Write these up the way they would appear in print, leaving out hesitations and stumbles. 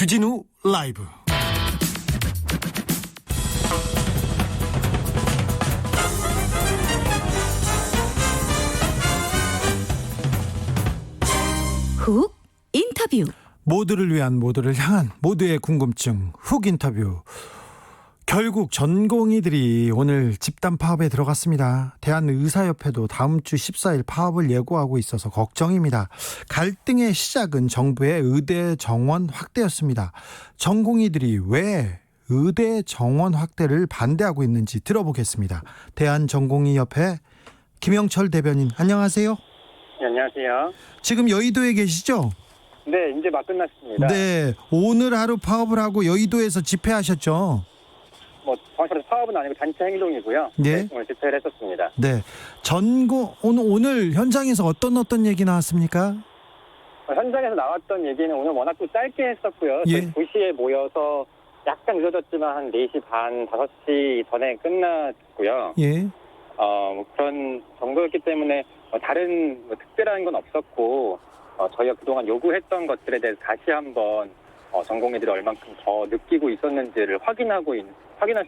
주진우 라이브. 훅 인터뷰. 모두를 위한, 모두를 향한, 모두의 궁금증 훅 인터뷰. 결국 전공의들이 오늘 집단 파업에 들어갔습니다. 대한의사협회도 다음 주 14일 파업을 예고하고 있어서 걱정입니다. 갈등의 시작은 정부의 의대 정원 확대였습니다. 전공의들이 왜 의대 정원 확대를 반대하고 있는지 들어보겠습니다. 대한전공의협회 김영철 대변인, 안녕하세요. 네, 안녕하세요. 지금 여의도에 계시죠? 네, 이제 막 끝났습니다. 네, 오늘 하루 파업을 하고 여의도에서 집회하셨죠? 뭐 정확히 파업은 아니고 단체 행동이고요. 네. 오늘 집회를 했었습니다. 네, 오늘 현장에서 어떤 얘기 나왔습니까? 현장에서 나왔던 얘기는 오늘 워낙 또 짧게 했었고요. 예. 저희 2시에 모여서 약간 늦어졌지만 한 4시 반, 5시 전에 끝났고요. 예, 뭐 그런 정도였기 때문에 다른 특별한 건 없었고 저희가 그동안 요구했던 것들에 대해서 다시 한번 전공의들이 얼만큼 더 느끼고 있었는지를 확인할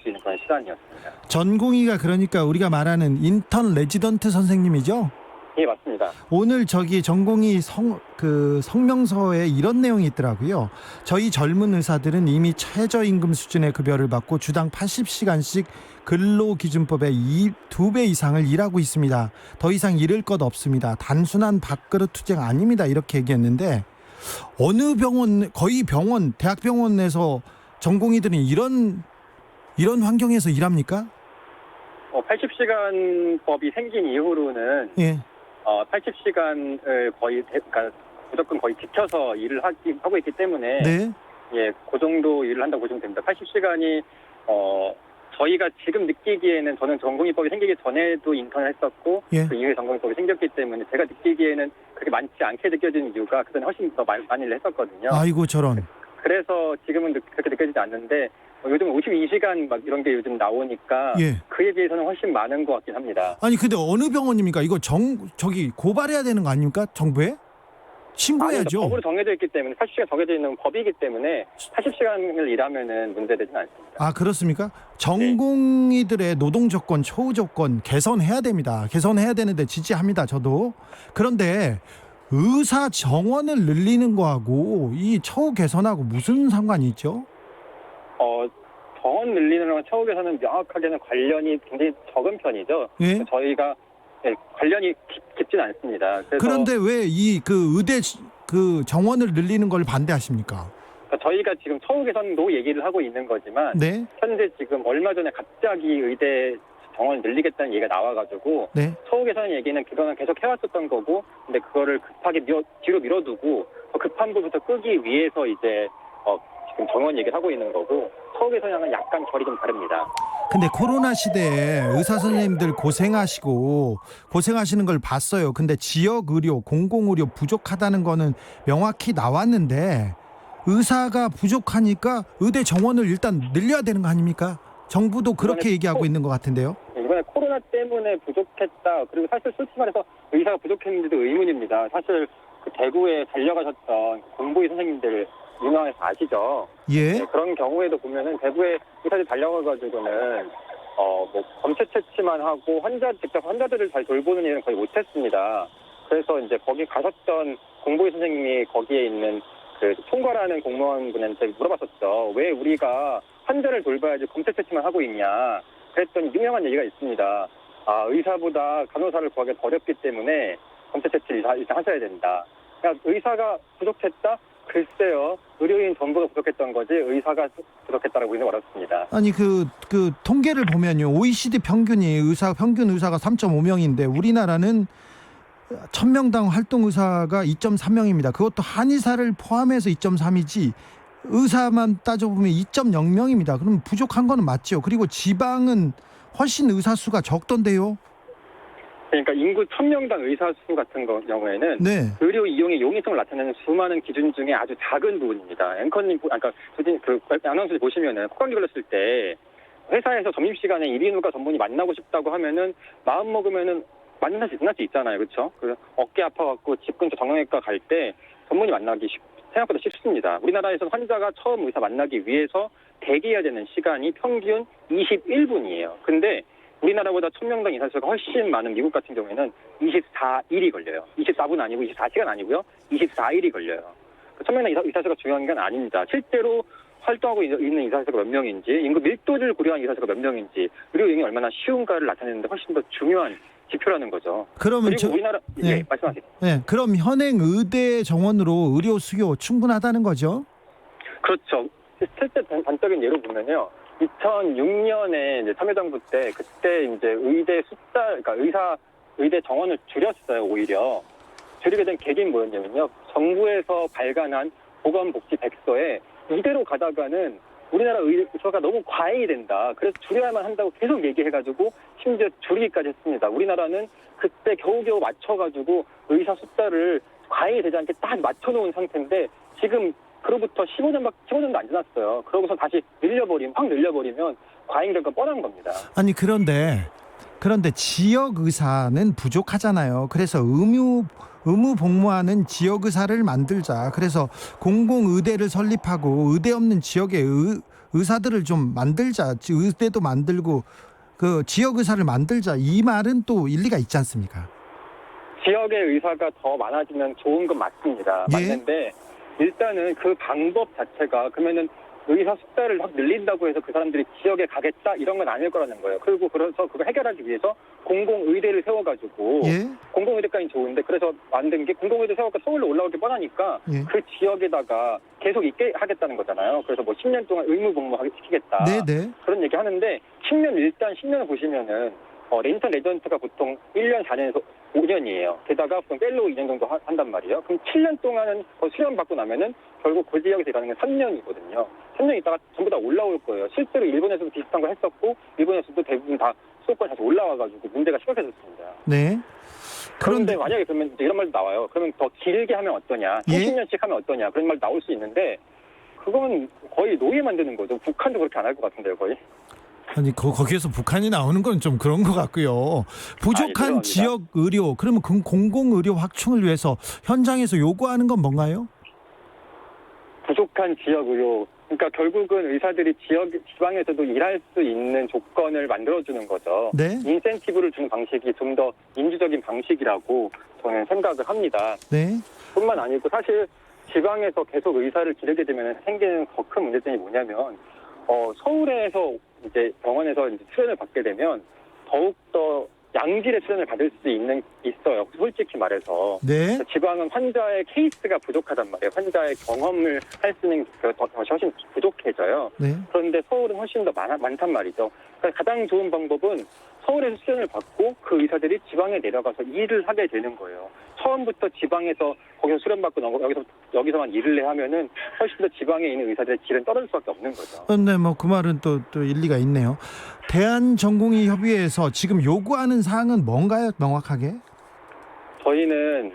수 있는 그런 시간이었습니다. 전공의가 그러니까 우리가 말하는 인턴 레지던트 선생님이죠? 예, 맞습니다. 오늘 전공의 성명서에 이런 내용이 있더라고요. 저희 젊은 의사들은 이미 최저임금 수준의 급여를 받고 주당 80시간씩 근로기준법의 2배 이상을 일하고 있습니다. 더 이상 잃을 것 없습니다. 단순한 밥그릇 투쟁 아닙니다. 이렇게 얘기했는데, 어느 대학병원에서 전공의들은 이런 환경에서 일합니까? 80시간 법이 생긴 이후로는 예. 80시간을 그러니까 무조건 거의 지켜서 일을 하고 있기 때문에 네. 예, 그 정도 일을 한다고 보시면 됩니다. 80시간이 저희가 지금 느끼기에는, 저는 전공의법이 생기기 전에도 인턴을 했었고 예. 그 이후에 전공의법이 생겼기 때문에 제가 느끼기에는 그렇게 많지 않게 느껴지는 이유가 그때는 훨씬 더 많이 일을 했었거든요. 아이고 저런. 그래서 지금은 그렇게 느껴지지 않는데 요즘 52시간 막 이런 게 요즘 나오니까 예. 그에 비해서는 훨씬 많은 것 같긴 합니다. 아니 근데 어느 병원입니까? 이거 저기 고발해야 되는 거 아닙니까? 정부에? 신고해야죠. 법으로 정해져 있기 때문에 80시간 정해져 있는 법이기 때문에 80시간을 일하면은 문제되지는 않습니다. 아, 그렇습니까? 전공의들의 노동 조건, 처우 조건 개선해야 됩니다. 개선해야 되는데 지지합니다. 저도. 그런데 의사 정원을 늘리는 거하고 이 처우 개선하고 무슨 상관이 있죠? 정원 늘리는 거랑 처우 개선은 명확하게는 관련이 굉장히 적은 편이죠. 예? 저희가 관련이 깊진 않습니다. 그런데 왜 의대 정원을 늘리는 걸 반대하십니까? 저희가 지금 처우 개선도 얘기를 하고 있는 거지만 네. 현재 지금 얼마 전에 갑자기 의대 정원을 늘리겠다는 얘기가 나와가지고 네. 처우 개선 얘기는 그동안 계속 해왔었던 거고, 근데 그거를 급하게 뒤로 밀어두고 더 급한 부분부터 끄기 위해서 이제 지금 정원 얘기를 하고 있는 거고, 처우 개선이랑은 약간 결이 좀 다릅니다. 근데 코로나 시대에 의사 선생님들 고생하시는 걸 봤어요. 근데 지역 의료, 공공 의료 부족하다는 거는 명확히 나왔는데 의사가 부족하니까 의대 정원을 일단 늘려야 되는 거 아닙니까? 정부도 그렇게 얘기하고 있는 것 같은데요. 이번에 코로나 때문에 부족했다. 그리고 사실 솔직히 말해서 의사가 부족했는지도 의문입니다. 사실 그 대구에 달려가셨던 공보의 선생님들 유명해서 아시죠? 예. 네, 그런 경우에도 보면은 대구에 의사들이 달려가가지고는 뭐 검체 채취만 하고 직접 환자들을 잘 돌보는 일은 거의 못했습니다. 그래서 이제 거기 가셨던 공보의 선생님이 거기에 있는 그 총괄하는 공무원분한테 물어봤었죠. 왜 우리가 환자를 돌봐야지 검체 채취만 하고 있냐. 그랬더니 유명한 얘기가 있습니다. 의사보다 간호사를 구하기 어렵기 때문에 검체 채취를 일단 하셔야 된다. 그러니까 의사가 부족했다? 글쎄요. 의료인 전부가 부족했던 거지 의사가 부족했다라고 보기는 어렵습니다. 아니 그 통계를 보면요, OECD 평균 의사가 3.5명인데 우리나라는 1000명당 활동 의사가 2.3명입니다. 그것도 한의사를 포함해서 2.3이지 의사만 따져보면 2.0명입니다. 그럼 부족한 거는 맞죠. 그리고 지방은 훨씬 의사 수가 적던데요. 그러니까 인구 1000명당 의사 수 같은 경우에는 네. 의료 이용의 용이성을 나타내는 수많은 기준 중에 아주 작은 부분입니다. 앵커님, 아나운서 보시면은 콧감기 걸렸을 때 회사에서 점심시간에 1인후과 전문의 만나고 싶다고 하면은 마음 먹으면은 만날 수 있잖아요. 그렇죠? 그 어깨 아파갖고 집 근처 정형외과 갈 때 전문의 만나기 생각보다 쉽습니다. 우리나라에서는 환자가 처음 의사 만나기 위해서 대기해야 되는 시간이 평균 21분이에요. 근데 우리나라보다 1000명당 의사수가 훨씬 많은 미국 같은 경우에는 24일이 걸려요. 24분 아니고 24시간 아니고요. 24일이 걸려요. 1000명당 의사수가 중요한 건 아닙니다. 실제로 활동하고 있는 의사수가 몇 명인지, 인구 밀도를 고려한 의사수가 몇 명인지, 의료 이용이 얼마나 쉬운가를 나타내는데 훨씬 더 중요한 지표라는 거죠. 그러면 그리고 우리나라 네. 말씀하세요. 네, 그럼 현행 의대 정원으로 의료 수요 충분하다는 거죠? 그렇죠. 실제 단적인 예로 보면요. 2006년에 이제 참여정부 때 그때 이제 의대 숫자, 그러니까 의대 정원을 줄였어요. 오히려 줄이게 된 계기는 뭐였냐면요. 정부에서 발간한 보건복지 백서에 이대로 가다가는 우리나라 의사가 너무 과잉이 된다. 그래서 줄여야만 한다고 계속 얘기해가지고 심지어 줄이기까지 했습니다. 우리나라는 그때 겨우겨우 맞춰가지고 의사 숫자를 과잉이 되지 않게 딱 맞춰놓은 상태인데 지금 그로부터 15년도 안 지났어요. 그러고서 다시 확 늘려버리면 과잉될 건 뻔한 겁니다. 아니 그런데 지역 의사는 부족하잖아요. 그래서 의무 복무하는 지역 의사를 만들자. 그래서 공공 의대를 설립하고 의대 없는 지역의 의사들을 좀 만들자. 의대도 만들고 그 지역 의사를 만들자. 이 말은 또 일리가 있지 않습니까? 지역의 의사가 더 많아지면 좋은 건 맞습니다. 예? 맞는데 일단은 그 방법 자체가 그러면은 의사 숫자를 확 늘린다고 해서 그 사람들이 지역에 가겠다 이런 건 아닐 거라는 거예요. 그리고 그래서 그걸 해결하기 위해서 공공의대를 세워가지고 예? 공공의대까지 좋은데 그래서 만든 게 공공의대 세워서 서울로 올라오기 뻔하니까 예. 그 지역에다가 계속 있게 하겠다는 거잖아요. 그래서 뭐 10년 동안 의무복무하게 시키겠다. 네네. 그런 얘기 하는데 10년을 보시면은 인턴 레전트가 보통 1년 4년에서 5년이에요. 게다가 보통 펠로우 2년 정도 한단 말이에요. 그럼 7년 동안은 수련 받고 나면은 결국 그 지역에서 일하는 게 3년이거든요. 3년 있다가 전부 다 올라올 거예요. 실제로 일본에서도 비슷한 걸 했었고 일본에서도 대부분 다 수도권 다시 올라와가지고 문제가 심각해졌습니다. 네. 그런데 만약에 그러면 이제 이런 말도 나와요. 그러면 더 길게 하면 어떠냐, 예? 30년씩 하면 어떠냐 그런 말 나올 수 있는데 그건 거의 노예 만드는 거죠. 북한도 그렇게 안 할 것 같은데요, 거의. 아니 거기에서 북한이 나오는 건 좀 그런 것 같고요. 부족한 죄송합니다. 지역 의료, 그러면 공공 의료 확충을 위해서 현장에서 요구하는 건 뭔가요? 부족한 지역 의료. 그러니까 결국은 의사들이 지방에서도 일할 수 있는 조건을 만들어주는 거죠. 네. 인센티브를 주는 방식이 좀 더 민주적인 방식이라고 저는 생각을 합니다. 네. 뿐만 아니고 사실 지방에서 계속 의사를 기르게 되면 생기는 더 큰 문제점이 뭐냐면 서울에서 이제 병원에서 이제 출연을 받게 되면 더욱더 양질의 출연을 받을 수 있어요. 솔직히 말해서. 네. 지방은 환자의 케이스가 부족하단 말이에요. 환자의 경험을 할 수 있는 훨씬 부족해져요. 네. 그런데 서울은 훨씬 더 많단 말이죠. 그러니까 가장 좋은 방법은 서울에서 수련을 받고 그 의사들이 지방에 내려가서 일을 하게 되는 거예요. 처음부터 지방에서 거기서 수련받고 여기서만 일을 해 하면은 훨씬 더 지방에 있는 의사들의 질은 떨어질 수밖에 없는 거죠. 네, 뭐 그 말은 또 일리가 있네요. 대한전공의 협의회에서 지금 요구하는 사항은 뭔가요, 명확하게? 저희는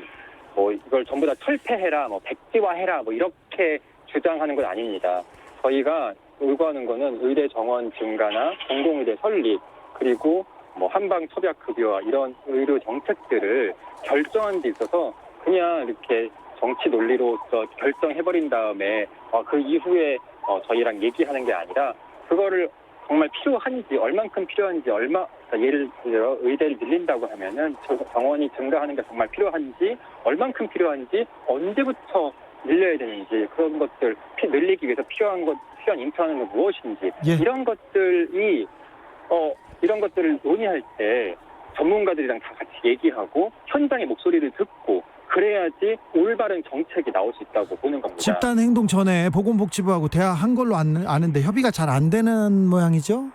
뭐 이걸 전부 다 철폐해라, 뭐 백지화해라, 뭐 이렇게 주장하는 건 아닙니다. 저희가 요구하는 거는 의대 정원 증가나 공공의대 설립 그리고 뭐 한방 처약급여와 이런 의료 정책들을 결정하는 데 있어서 그냥 이렇게 정치 논리로서 결정해버린 다음에 그 이후에 저희랑 얘기하는 게 아니라 그거를 정말 필요한지 얼만큼 필요한지 그러니까 예를 들어 의대를 늘린다고 하면은 정원이 증가하는 게 정말 필요한지 얼만큼 필요한지 언제부터 늘려야 되는지 그런 것들 늘리기 위해서 필요한 인프라는 건 무엇인지 예. 이런 것들을 논의할 때 전문가들이랑 다 같이 얘기하고 현장의 목소리를 듣고 그래야지 올바른 정책이 나올 수 있다고 보는 겁니다. 집단 행동 전에 보건복지부하고 대화한 걸로 아는데 협의가 잘 안 되는 모양이죠?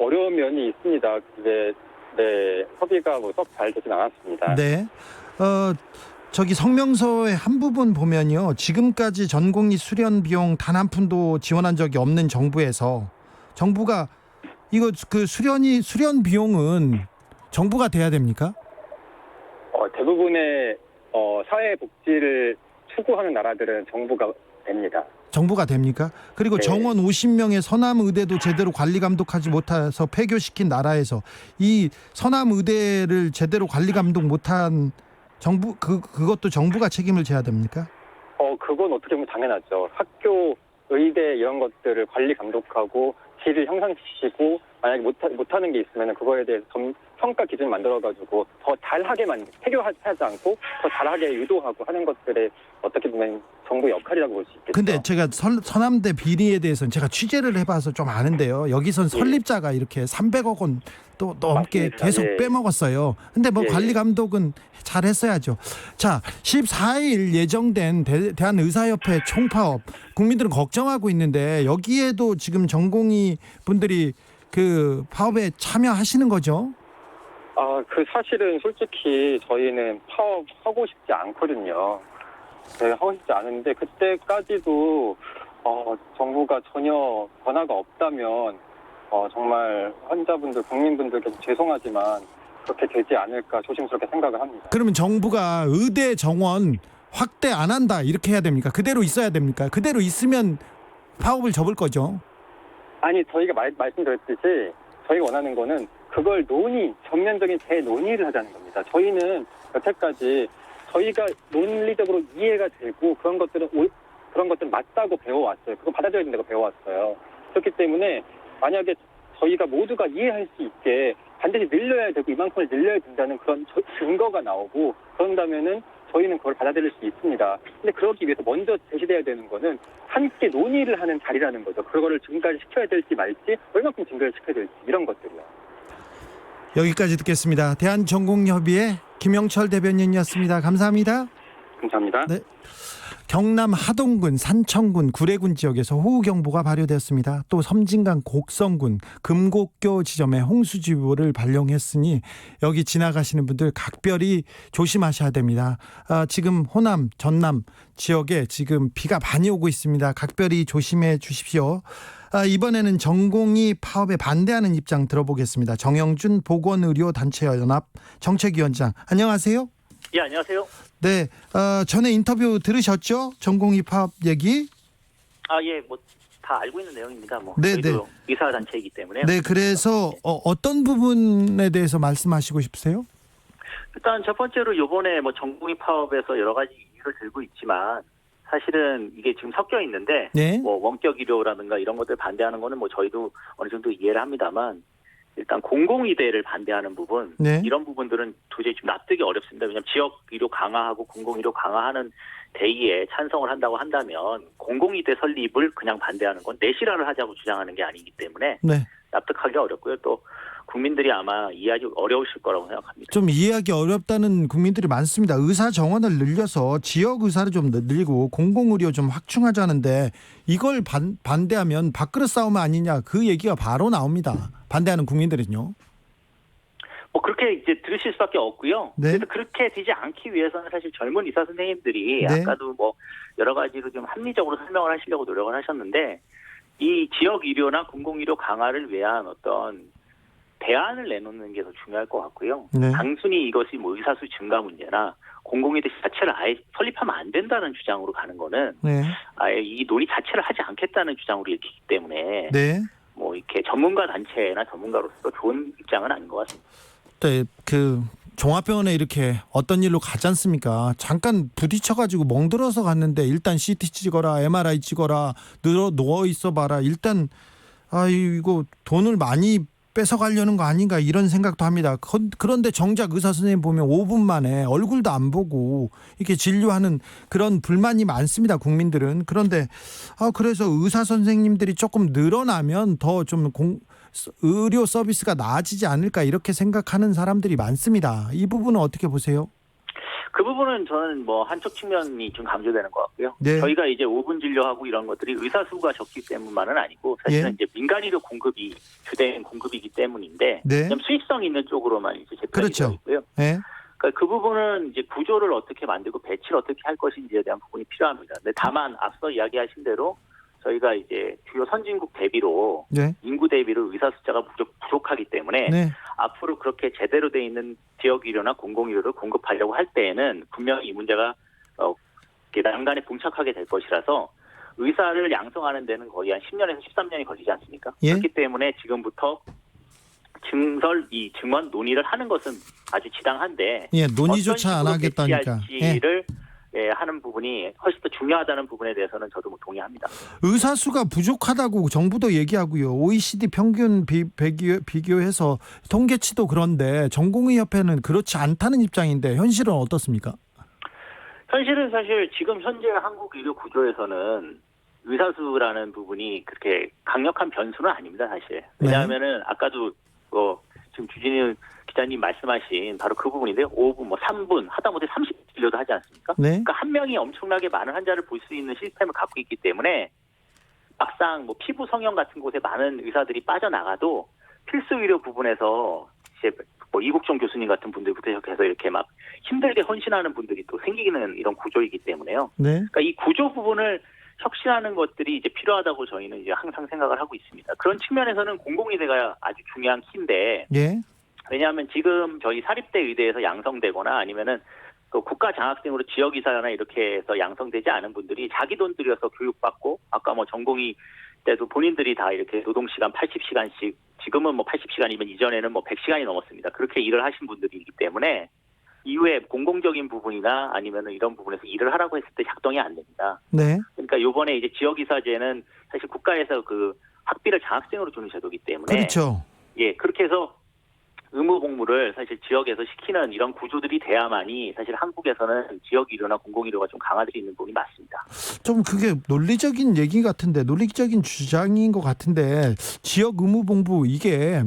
어려운 면이 있습니다. 근데 협의가 썩 잘 되진 않았습니다. 네. 저기 성명서의 한 부분 보면요. 지금까지 전공의 수련 비용 단 한 푼도 지원한 적이 없는 정부가 이거 그 수련 비용은 정부가 돼야 됩니까? 대부분의 사회복지를 추구하는 나라들은 정부가 됩니다. 정부가 됩니까? 그리고 네. 정원 50명의 서남의대도 제대로 관리 감독하지 못해서 폐교시킨 나라에서 이 서남의대를 제대로 관리 감독 못한 정부 그것도 정부가 책임을 져야 됩니까? 그건 어떻게 보면 당연하죠. 학교, 의대 이런 것들을 관리 감독하고 질을 향상시키고 만약에 못하는 게 있으면 그거에 대해서 평가 기준을 만들어가지고 더 잘하게만 해결하지 않고 더 잘하게 유도하고 하는 것들에 어떻게 보면 정부의 역할이라고 볼 수 있겠죠. 근데 제가 서남대 비리에 대해서는 제가 취재를 해봐서 좀 아는데요. 여기선 설립자가 이렇게 300억 원 또 넘게 맞습니다. 계속 예. 빼먹었어요. 근데 뭐 예. 관리 감독은 잘 했어야죠. 자, 14일 예정된 대한의사협회 총파업 국민들은 걱정하고 있는데 여기에도 지금 전공의 분들이 그 파업에 참여하시는 거죠? 사실은 솔직히 저희는 파업하고 싶지 않거든요. 네, 하고 싶지 않은데 그때까지도 정부가 전혀 변화가 없다면 정말 환자분들, 국민분들께 죄송하지만 그렇게 되지 않을까 조심스럽게 생각을 합니다. 그러면 정부가 의대 정원 확대 안 한다 이렇게 해야 됩니까? 그대로 있어야 됩니까? 그대로 있으면 파업을 접을 거죠? 아니, 저희가 말씀드렸듯이 저희가 원하는 거는 그걸 전면적인 재논의를 하자는 겁니다. 저희는 여태까지 저희가 논리적으로 이해가 되고 그런 것들은 맞다고 배워왔어요. 그거 받아들여야 된다고 배워왔어요. 그렇기 때문에 만약에 저희가 모두가 이해할 수 있게 반드시 늘려야 되고 이만큼을 늘려야 된다는 그런 증거가 나오고 그런다면은 저희는 그걸 받아들일 수 있습니다. 근데 그러기 위해서 먼저 제시돼야 되는 거는 함께 논의를 하는 자리라는 거죠. 그거를 증가를 시켜야 될지 말지, 얼마큼 증가를 시켜야 될지 이런 것들이요. 여기까지 듣겠습니다. 대한전공협의회 김영철 대변인이었습니다. 감사합니다. 감사합니다. 네. 경남 하동군, 산청군, 구례군 지역에서 호우경보가 발효되었습니다. 또 섬진강 곡성군, 금곡교 지점에 홍수주의보를 발령했으니 여기 지나가시는 분들 각별히 조심하셔야 됩니다. 지금 호남, 전남 지역에 지금 비가 많이 오고 있습니다. 각별히 조심해 주십시오. 이번에는 전공의 파업에 반대하는 입장 들어보겠습니다. 정영준 보건의료단체연합 정책위원장, 안녕하세요. 예, 안녕하세요. 네, 전에 인터뷰 들으셨죠? 전공의 파업 얘기. 예, 다 알고 있는 내용입니다. 네, 저희도 의사 단체이기 때문에. 네, 그래서 어떤 부분에 대해서 말씀하시고 싶으세요? 일단 첫 번째로 이번에 전공의 파업에서 여러 가지 이유를 들고 있지만 사실은 이게 지금 섞여 있는데 네. 원격 의료라든가 이런 것들 반대하는 거는 저희도 어느 정도 이해를 합니다만 일단 공공의대를 반대하는 부분, 네. 이런 부분들은 도저히 좀 납득이 어렵습니다. 왜냐하면 지역 의료 강화하고 공공의료 강화하는 대의에 찬성을 한다고 한다면 공공의대 설립을 그냥 반대하는 건 내실화를 하자고 주장하는 게 아니기 때문에 네. 납득하기 어렵고요. 또 국민들이 아마 이해하기 어려우실 거라고 생각합니다. 좀 이해하기 어렵다는 국민들이 많습니다. 의사 정원을 늘려서 지역 의사를 좀 늘리고 공공의료 좀 확충하자는데 이걸 반대하면 밥그릇 싸움 아니냐, 그 얘기가 바로 나옵니다. 반대하는 국민들은요. 그렇게 이제 들으실 수밖에 없고요. 네. 그래서 그렇게 되지 않기 위해서는 사실 젊은 의사 선생님들이 네. 아까도 여러 가지로 좀 합리적으로 설명을 하시려고 노력을 하셨는데 이 지역 의료나 공공의료 강화를 위한 어떤 대안을 내놓는 게 더 중요할 것 같고요. 네. 단순히 이것이 의사수 증가 문제나 공공의대 자체를 아예 설립하면 안 된다는 주장으로 가는 거는 네. 아예 이 논의 자체를 하지 않겠다는 주장으로 읽히기 때문에 네. 이렇게 전문가 단체나 전문가로서 좋은 입장은 아닌 것 같습니다. 네, 그 종합병원에 이렇게 어떤 일로 가지 않습니까? 잠깐 부딪혀가지고 멍들어서 갔는데 일단 CT 찍어라, MRI 찍어라, 누워 있어봐라. 일단 이거 돈을 많이 뺏어가려는 거 아닌가 이런 생각도 합니다. 그런데 정작 의사 선생님 보면 5분 만에 얼굴도 안 보고 이렇게 진료하는 그런 불만이 많습니다. 국민들은. 그런데 그래서 의사 선생님들이 조금 늘어나면 더 좀 의료 서비스가 나아지지 않을까 이렇게 생각하는 사람들이 많습니다. 이 부분은 어떻게 보세요? 그 부분은 저는 한쪽 측면이 좀 강조되는 것 같고요. 네. 저희가 이제 5분 진료하고 이런 것들이 의사 수가 적기 때문만은 아니고 사실은 예. 이제 민간의료 공급이 주된 공급이기 때문인데 네. 좀 수익성 있는 쪽으로만 이제 제작이 그렇죠. 되어 있고요. 네. 그러니까 그 부분은 이제 구조를 어떻게 만들고 배치를 어떻게 할 것인지에 대한 부분이 필요합니다. 근데 다만 앞서 이야기하신 대로 저희가 이제 주요 선진국 대비로 네. 인구 대비로 의사 숫자가 부족하기 때문에 네. 앞으로 그렇게 제대로 돼 있는 지역 의료나 공공 의료를 공급하려고 할 때에는 분명히 이 문제가 난간에 봉착하게 될 것이라서 의사를 양성하는 데는 거의 한 10년에서 13년이 걸리지 않습니까? 예. 그렇기 때문에 지금부터 이 증원 논의를 하는 것은 아주 지당한데 예, 논의조차 안 어떤 식으로 하겠다니까. 배치할지를 하는 부분이 훨씬 더 중요하다는 부분에 대해서는 저도 뭐 동의합니다. 의사 수가 부족하다고 정부도 얘기하고요. OECD 평균 비교해서 통계치도 그런데 전공의협회는 그렇지 않다는 입장인데 현실은 어떻습니까? 현실은 사실 지금 현재 한국 의료 구조에서는 의사수라는 부분이 그렇게 강력한 변수는 아닙니다, 사실. 왜냐하면은 아까도 지금 주진우 기자님 말씀하신 바로 그 부분인데요. 5분, 3분, 하다못해 30분 진료도 하지 않습니까? 네. 그러니까 한 명이 엄청나게 많은 환자를 볼 수 있는 시스템을 갖고 있기 때문에 막상 피부 성형 같은 곳에 많은 의사들이 빠져나가도 필수 의료 부분에서 이제 이국종 교수님 같은 분들부터 시작해서 이렇게 막 힘들게 헌신하는 분들이 또 생기는 이런 구조이기 때문에요. 네. 그러니까 이 구조 부분을 혁신하는 것들이 이제 필요하다고 저희는 이제 항상 생각을 하고 있습니다. 그런 측면에서는 공공의대가 아주 중요한 키인데, 예. 왜냐하면 지금 저희 사립대 의대에서 양성되거나 아니면은 그 국가 장학생으로 지역이사나 이렇게 해서 양성되지 않은 분들이 자기 돈 들여서 교육받고, 아까 전공의 때도 본인들이 다 이렇게 노동시간 80시간씩, 지금은 80시간이면 이전에는 100시간이 넘었습니다. 그렇게 일을 하신 분들이기 때문에 이후에 공공적인 부분이나 아니면 이런 부분에서 일을 하라고 했을 때 작동이 안 됩니다. 네. 그러니까 요번에 이제 지역이사제는 사실 국가에서 그 학비를 장학생으로 주는 제도이기 때문에. 그렇죠. 예, 그렇게 해서 의무 복무를 사실 지역에서 시키는 이런 구조들이 돼야만이 사실 한국에서는 지역 의료나 공공 의료가 좀 강화될 수 있는 부분이 맞습니다. 좀 그게 논리적인 얘기 같은데, 논리적인 주장인 것 같은데, 지역 의무 복무 이게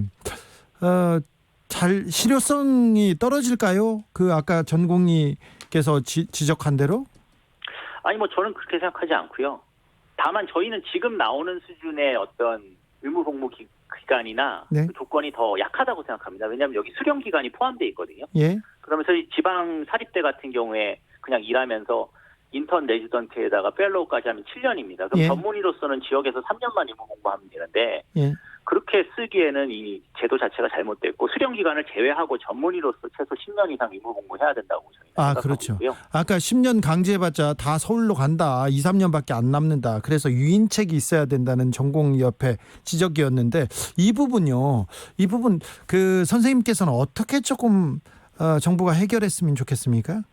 잘 실효성이 떨어질까요? 그 아까 전공의께서 지적한 대로? 아니 저는 그렇게 생각하지 않고요. 다만 저희는 지금 나오는 수준의 어떤 의무 복무 기간이나 네. 그 조건이 더 약하다고 생각합니다. 왜냐하면 여기 수련 기간이 포함되어 있거든요. 예. 그러면서 이 지방 사립대 같은 경우에 그냥 일하면서 인턴 레지던트에다가 펠로우까지 하면 7년입니다. 그럼 예. 전문의로서는 지역에서 3년만 의무 공부하면 되는데 예. 그렇게 쓰기에는 이 제도 자체가 잘못됐고 수련 기간을 제외하고 전문의로서 최소 10년 이상 의무 공부해야 된다고 저희는 생각하고 그렇죠. 있고요. 아까 10년 강제해봤자 다 서울로 간다. 2, 3년밖에 안 남는다. 그래서 유인책이 있어야 된다는 전공의협회 지적이었는데 이 부분요. 이 부분 그 선생님께서는 어떻게 조금 정부가 해결했으면 좋겠습니까?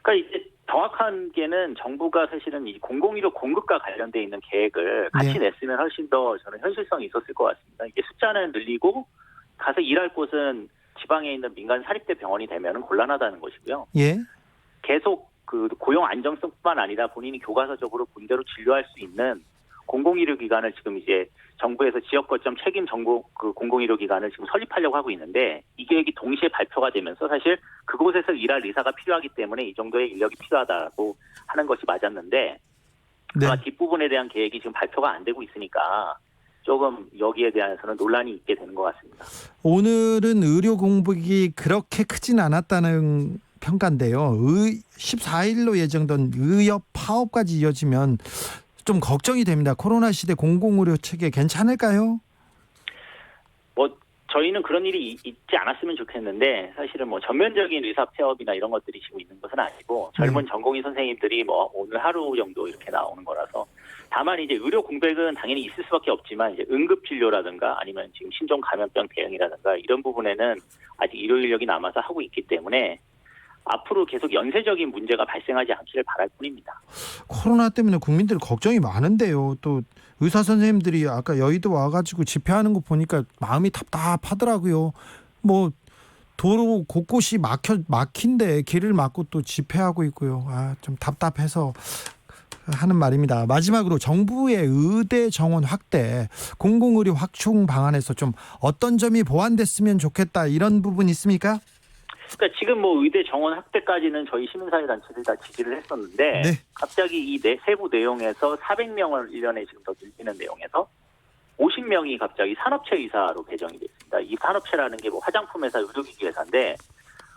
그러니까 이제 정확하게는 정부가 사실은 이 공공의료 공급과 관련돼 있는 계획을 같이 냈으면 훨씬 더 저는 현실성이 있었을 것 같습니다. 이게 숫자는 늘리고 가서 일할 곳은 지방에 있는 민간 사립대 병원이 되면은 곤란하다는 것이고요. 예. 계속 그 고용 안정성뿐만 아니라 본인이 교과서적으로 본대로 진료할 수 있는 공공의료기관을 지금 이제 정부에서 지역 거점 책임 공공의료기관을 지금 설립하려고 하고 있는데 이 계획이 동시에 발표가 되면서 사실 그곳에서 일할 의사가 필요하기 때문에 이 정도의 인력이 필요하다고 하는 것이 맞았는데 아마 뒷부분에 대한 계획이 지금 발표가 안 되고 있으니까 조금 여기에 대해서는 논란이 있게 되는 것 같습니다. 오늘은 의료 공백이 그렇게 크진 않았다는 평가인데요. 14일로 예정된 의협 파업까지 이어지면 좀 걱정이 됩니다. 코로나 시대 공공의료 체계 괜찮을까요? 저희는 그런 일이 있지 않았으면 좋겠는데 사실은 전면적인 의사 폐업이나 이런 것들이 지금 있는 것은 아니고 젊은 전공의 선생님들이 오늘 하루 정도 이렇게 나오는 거라서 다만 이제 의료 공백은 당연히 있을 수밖에 없지만 이제 응급 진료라든가 아니면 지금 신종 감염병 대응이라든가 이런 부분에는 아직 의료 인력이 남아서 하고 있기 때문에 앞으로 계속 연쇄적인 문제가 발생하지 않기를 바랄 뿐입니다. 코로나 때문에 국민들 걱정이 많은데요. 또 의사 선생님들이 아까 여의도 와가지고 집회하는 거 보니까 마음이 답답하더라고요. 도로 곳곳이 막힌데 길을 막고 또 집회하고 있고요. 좀 답답해서 하는 말입니다. 마지막으로 정부의 의대 정원 확대, 공공의료 확충 방안에서 좀 어떤 점이 보완됐으면 좋겠다 이런 부분 있습니까? 그러니까 지금 의대 정원 확대까지는 저희 시민사회단체들이 다 지지를 했었는데 갑자기 이 세부 내용에서 400명을 1년에 지금 더 늘리는 내용에서 50명이 갑자기 산업체 의사로 배정이 됐습니다. 이 산업체라는 게 화장품 회사, 의료기기 회사인데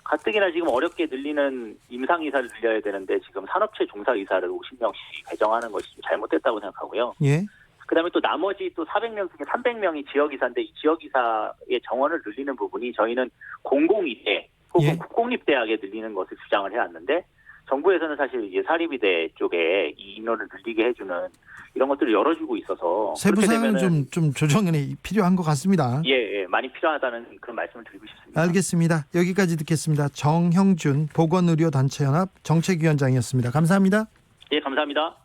가뜩이나 지금 어렵게 늘리는 임상 의사를 늘려야 되는데 지금 산업체 종사 의사를 50명씩 배정하는 것이 잘못됐다고 생각하고요. 예. 그다음에 또 나머지 또 400명 중에 300명이 지역의사인데 이 지역의사의 정원을 늘리는 부분이 저희는 공공의대 혹은 국공립대학에 늘리는 것을 주장을 해왔는데 정부에서는 사실 이제 사립의대 쪽에 이 인원을 늘리게 해주는 이런 것들을 열어주고 있어서 세부 그렇게 사항은 되면은 좀 조정이 필요한 것 같습니다. 예, 많이 필요하다는 그런 말씀을 드리고 싶습니다. 알겠습니다. 여기까지 듣겠습니다. 정형준 보건의료단체연합 정책위원장이었습니다. 감사합니다. 예, 감사합니다.